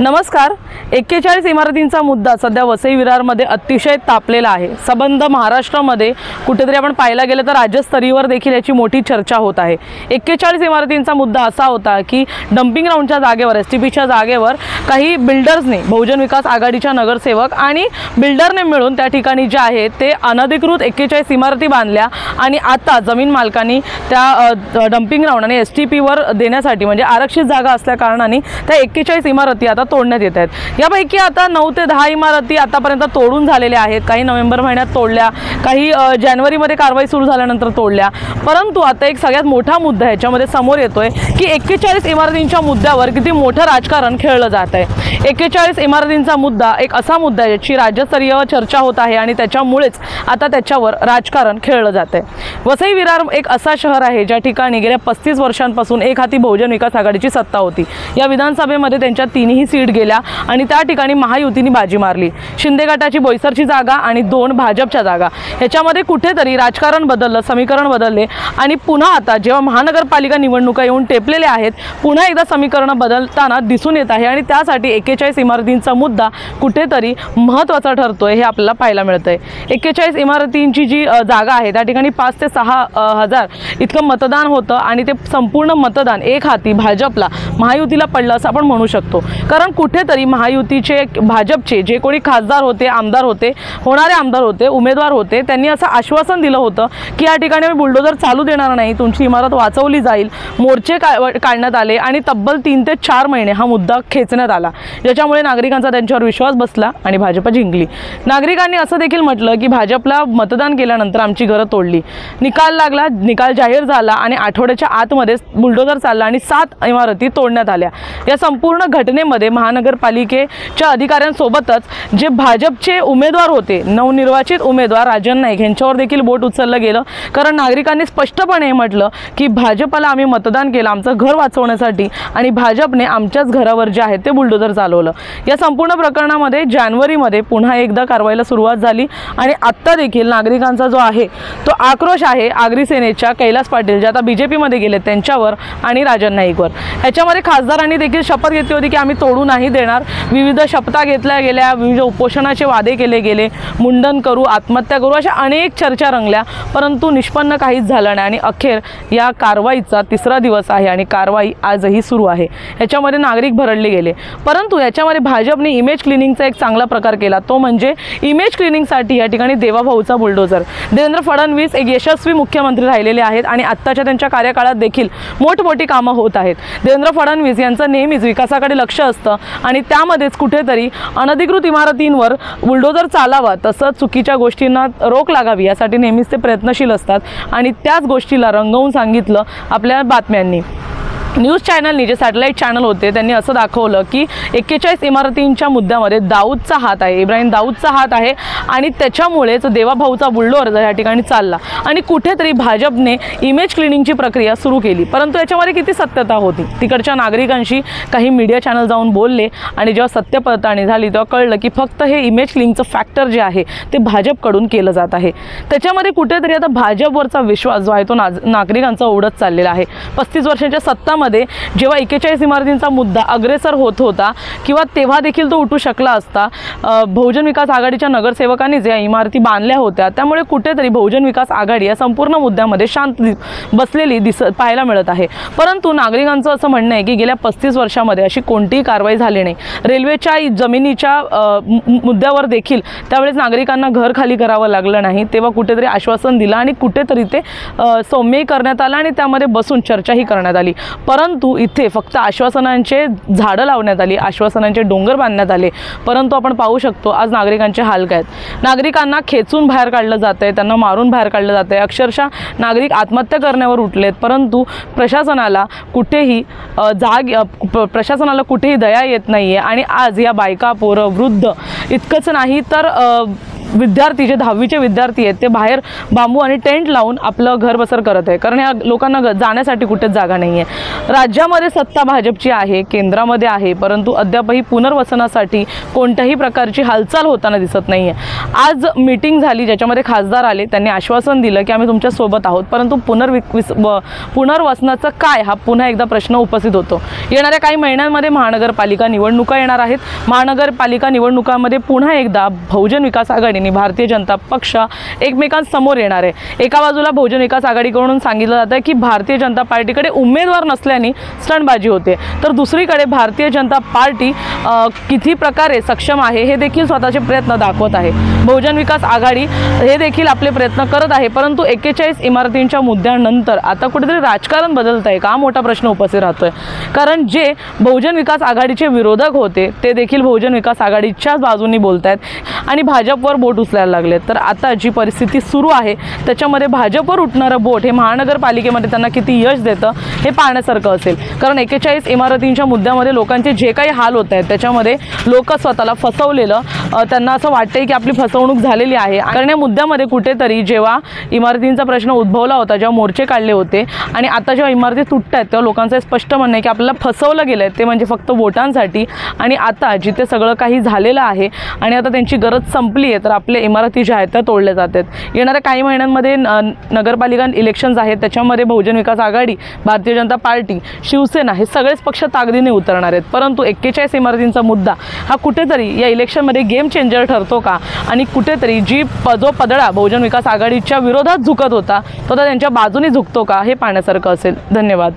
नमस्कार। 41 इमारतींचा मुद्दा सध्या वसई विरारमध्ये अतिशय तापलेला आहे। संबंध महाराष्ट्रामध्ये कुठेतरी आपण पाहायला गेलं तर राज्यस्तरीयवर देखील याची मोठी चर्चा होत आहे। 41 इमारतींचा मुद्दा असा होता की डंपिंग ग्राउंडच्या जागेवर एसटीपीच्या जागेवर काही बिल्डर्सने बहुजन विकास आघाडीच्या नगरसेवक आणि बिल्डरने मिळून त्या ठिकाणी जे आहे ते अनधिकृत 41 इमारती बांधल्या आणि आता जमीन मालकांनी त्या डंपिंग ग्राउंड आणि एसटीपीवर देण्यासाठी म्हणजे आरक्षित जागा असल्या कारणाने त्या 41 इमारती आता तोडण्यात येत आहेत। यापैकी आता 9 ते 10 इमारती आतापर्यंत तोडून झालेल्या आहेत। काही नोव्हेंबर महिन्यात तोडल्या, काही जानेवारीमध्ये कारवाई सुरू झाल्यानंतर तोडल्या। परंतु आता एक सगळ्यात मोठा मुद्दा ह्याच्यामध्ये समोर येतोय की 41 इमारतींच्या मुद्द्यावर किती मोठं राजकारण खेळलं जात आहे। 41 इमारतींचा मुद्दा एक असा मुद्दा आहे ज्याची राज्यस्तरीय चर्चा होत आहे आणि त्याच्यामुळेच आता त्याच्यावर राजकारण खेळलं जात आहे। वसई विरार एक असा शहर आहे ज्या ठिकाणी गेल्या 35 वर्षांपासून एक हाती बहुजन विकास आघाडीची सत्ता होती। या विधानसभेमध्ये त्यांच्या तीनही सीट गेल्या आणि त्या ठिकाणी महायुतीने बाजी मारली। शिंदे गटाची बोईसरची जागा आणि 2 भाजपच्या जागा, ह्याच्यामध्ये कुठेतरी राजकारण बदललं, समीकरण बदलले आणि पुन्हा आता जेव्हा महानगरपालिका निवडणुका येऊन टेपलेल्या आहेत पुन्हा एकदा समीकरण बदलताना दिसून येत आहे आणि त्यासाठी 41 इमारतींचा मुद्दा कुठेतरी महत्त्वाचा ठरतोय हे आपल्याला पाहायला मिळतंय। 41 इमारतींची जी जागा आहे त्या ठिकाणी 5 ते 6 हजार इतकं मतदान होतं आणि ते संपूर्ण मतदान एक हाती भाजपला महायुतीला पडलं असं आपण म्हणू शकतो। कारण कुठेतरी महायुतीचे भाजपचे जे कोणी खासदार होते, आमदार होते, होणारे आमदार होते, उमेदवार होते, त्यांनी असं आश्वासन दिलं होतं की या ठिकाणी मी बुलडोजर चालू देणार नाही, तुमची इमारत वाचवली जाईल। मोर्चे काढण्यात आले आणि तब्बल 3 ते 4 महिने हा मुद्दा खेचण्यात आला, ज्याच्यामुळे नागरिकांचा त्यांच्यावर विश्वास बसला आणि भाजप जिंकली। नागरिकांनी असं देखील म्हटलं की भाजपला मतदान केल्यानंतर आमची घरं तोडली। निकाल लागला, निकाल जाहीर झाला आणि आठवड्याच्या आतमध्ये बुलडोजर चालला आणि 7 इमारती तोडण्यात आल्या। या संपूर्ण घटनेमध्ये महानगरपालिकेच्या अधिकाऱ्यांसोबतच जे भाजपचे उमेदवार होते, नवनिर्वाचित उमेदवार राजन नाईक यांच्यावर देखील बोट उचललं गेलं। कारण नागरिकांनी स्पष्टपणे म्हटलं की भाजपला आम्ही मतदान केलं आमचं घर वाचवण्यासाठी आणि भाजपने आमच्याच घरावर जे आहे ते बुलडोजर चालवलं। या संपूर्ण प्रकरणामध्ये जानेवारीमध्ये पुन्हा एकदा कारवाईला सुरुवात झाली आणि आत्ता देखील नागरिकांचा जो आहे तो आक्रोश आहे आगरी सेनेच्या कैलास पाटील जे आता बीजेपीमध्ये गेले त्यांच्यावर आणि राजन नाईकवर। ह्याच्यामध्ये खासदारांनी देखील शपथ घेतली होती की आम्ही तोडू नाही देणार। विविध शपथा घेतल्या गेल्या, विविध उपोषणाचे वादे केले गेले, मुंडन करू, आत्महत्या करू, अशा अनेक चर्चा रंगल्या, परंतु निष्पन्न काहीच झालं नाही आणि अखेर या कारवाईचा 3रा दिवस आहे आणि कारवाई आजही सुरू आहे। ह्याच्यामध्ये नागरिक भरडले गेले, परंतु याच्यामध्ये भाजपने इमेज क्लिनिंगचा एक चांगला प्रकार केला, तो म्हणजे इमेज क्लिनिंगसाठी या ठिकाणी देवाभाऊचा बुलडोजर। देवेंद्र फडणवीस एक यशस्वी मुख्यमंत्री राहिलेले आहेत आणि आत्ताच्या त्यांच्या कार्यकाळात देखील मोठमोठी कामं होत आहेत। देवेंद्र फडणवीस यांचं नेहमीच विकासाकडे लक्ष असतं आणि त्यामध्येच कुठेतरी अनधिकृत इमारतींवर बुलडोजर चालावा, तसंच चुकीच्या गोष्टींना रोख लागावी यासाठी नेहमीच ते प्रयत्नशील असतात आणि त्याच गोष्टीला रंगवून सांगितलं आपल्या बातम्यांनी। न्यूज चॅनलनी जे सॅटेलाईट चॅनल होते त्यांनी असं दाखवलं की 41 इमारतींच्या मुद्द्यामध्ये दाऊदचा हात आहे, इब्राहिम दाऊदचा हात आहे आणि त्याच्यामुळेच देवाभाऊचा बुलडोजर या ठिकाणी चालला आणि कुठेतरी भाजपने इमेज क्लिनिंगची प्रक्रिया सुरू केली। परंतु याच्यामध्ये किती सत्यता होती? तिकडच्या नागरिकांशी काही मीडिया चॅनल जाऊन बोलले आणि जेव्हा सत्य पडताळणी झाली तेव्हा कळलं की फक्त हे इमेज क्लिनिंगचं फॅक्टर जे आहे ते भाजपकडून केलं जात आहे। त्याच्यामध्ये कुठेतरी आता भाजपवरचा विश्वास जो आहे तो नागरिकांचा उडत चाललेला आहे। 35 वर्षांच्या सत्ता मध्ये जेव्हा 41 इमारतींचा मुद्दा अग्रेसर होत होता किंवा तेव्हा देखील तो उठू शकला असता, बहुजन विकास आघाडीच्या नगरसेवकांनी ज्या इमारती बांधल्या होत्या त्यामुळे कुठेतरी बहुजन विकास आघाडी या संपूर्ण मुद्द्यामध्ये शांत बसलेली पाहायला मिळत आहे। परंतु नागरिकांचं असं म्हणणं आहे की गेल्या 35 वर्षामध्ये अशी कोणतीही कारवाई झाली नाही। रेल्वेच्या जमिनीच्या मुद्द्यावर देखील त्यावेळेस नागरिकांना घर खाली करावं लागलं नाही, तेव्हा कुठेतरी आश्वासन दिलं आणि कुठेतरी ते सौम्यही करण्यात आलं आणि त्यामध्ये बसून चर्चाही करण्यात आली। परंतु इथे फक्त आश्वासनांचे झाडं लावण्यात आली, आश्वासनांचे डोंगर बांधण्यात आले, परंतु आपण पाहू शकतो आज नागरिकांचे हाल काय आहेत। नागरिकांना खेचून बाहेर काढलं जात आहे, त्यांना मारून बाहेर काढलं जात आहे, अक्षरशः नागरिक आत्महत्या करण्यावर उठलेत, परंतु प्रशासनाला कुठेही दया येत नाही आहे। आणि आज या बायका, पोरं, वृद्ध इतकंच नाही तर विद्यार्थी जे 10वीचे विद्यार्थी आहेत ते बाहेर बांबू आणि टेंट लावून आपलं घर बसर करत आहे, कारण या लोकांना जाण्यासाठी कुठेच जागा नाही आहे। राज्यामध्ये सत्ता भाजपची आहे, केंद्रामध्ये आहे, परंतु अद्यापही पुनर्वसनासाठी कोणत्याही प्रकारची हालचाल होताना दिसत नाही आहे। आज मीटिंग झाली ज्याच्यामध्ये खासदार आले, त्यांनी आश्वासन दिलं की आम्ही तुमच्या सोबत आहोत, परंतु पुनर्वसनाचं काय हा पुन्हा एकदा प्रश्न उपस्थित होतो। येणाऱ्या काही महिन्यांमध्ये महानगरपालिका निवडणुका येणार आहेत। महानगरपालिका निवडणुकांमध्ये पुन्हा एकदा बहुजन विकास आघाडीने भारतीय जनता पक्ष एकमेकांसमोर येणार आहे। एका बाजूला बहुजन विकास आघाडीकडून सांगितलं जातं की भारतीय जनता पार्टीकडे उमेदवार नसल्याने स्टंटबाजी होते, तर दुसरीकडे भारतीय जनता पार्टी किती प्रकारे सक्षम आहे हे देखील स्वतःचे प्रयत्न दाखवत आहे। बहुजन विकास आघाडी हे देखील आपले प्रयत्न करत आहे, परंतु 41 इमारतींच्या मुद्द्यानंतर आता कुठेतरी राजकारण बदलत आहे का, मोठा प्रश्न उपस्थित राहतोय। कारण जे बहुजन विकास आघाडीचे विरोधक होते ते देखील बहुजन विकास आघाडीच्याच बाजूनी बोलत आहेत आणि भाजपवर बोट उचलायला लागले। तर आता जी परिस्थिती सुरू आहे त्याच्यामध्ये भाजपवर उठणारं बोट हे महानगरपालिकेमध्ये त्यांना किती यश देतं हे पाहण्यासारखं असेल। कारण 41 इमारतींच्या मुद्द्यामध्ये लोकांचे जे काही हाल होत आहेत त्याच्यामध्ये लोक स्वतःला फसवलेलं त्यांना असं वाटतंय की आपली फसवणूक झालेली आहे। कारण या मुद्द्यामध्ये कुठेतरी जेव्हा इमारतींचा प्रश्न उद्भवला होता, जेव्हा मोर्चे काढले होते आणि आता जेव्हा इमारती तुटतात तेव्हा लोकांचं स्पष्ट म्हणणं आहे की आपल्याला फसवलं गेलं आहे, ते म्हणजे फक्त वोटांसाठी। आणि आता जिथे सगळं काही झालेलं आहे आणि आता त्यांची गरज संपली आहे तर आपल्या इमारती ज्या आहेत त्या तोडल्या जातात। येणाऱ्या काही महिन्यांमध्ये नगरपालिका इलेक्शन्स आहेत, त्याच्यामध्ये बहुजन विकास आघाडी, भारतीय जनता पार्टी, शिवसेना हे सगळेच पक्ष ताकदीने उतरणार आहेत। परंतु 41 इमारतींचा मुद्दा हा कुठेतरी या इलेक्शनमध्ये गेम चेंजर ठरतो का, आणि कुठेतरी जो पदळा बहुजन विकास आघाडीच्या विरोधात झुकत होता तो त्यांच्या बाजूने झुकतो का हे पाहण्यासारखं असेल। धन्यवाद।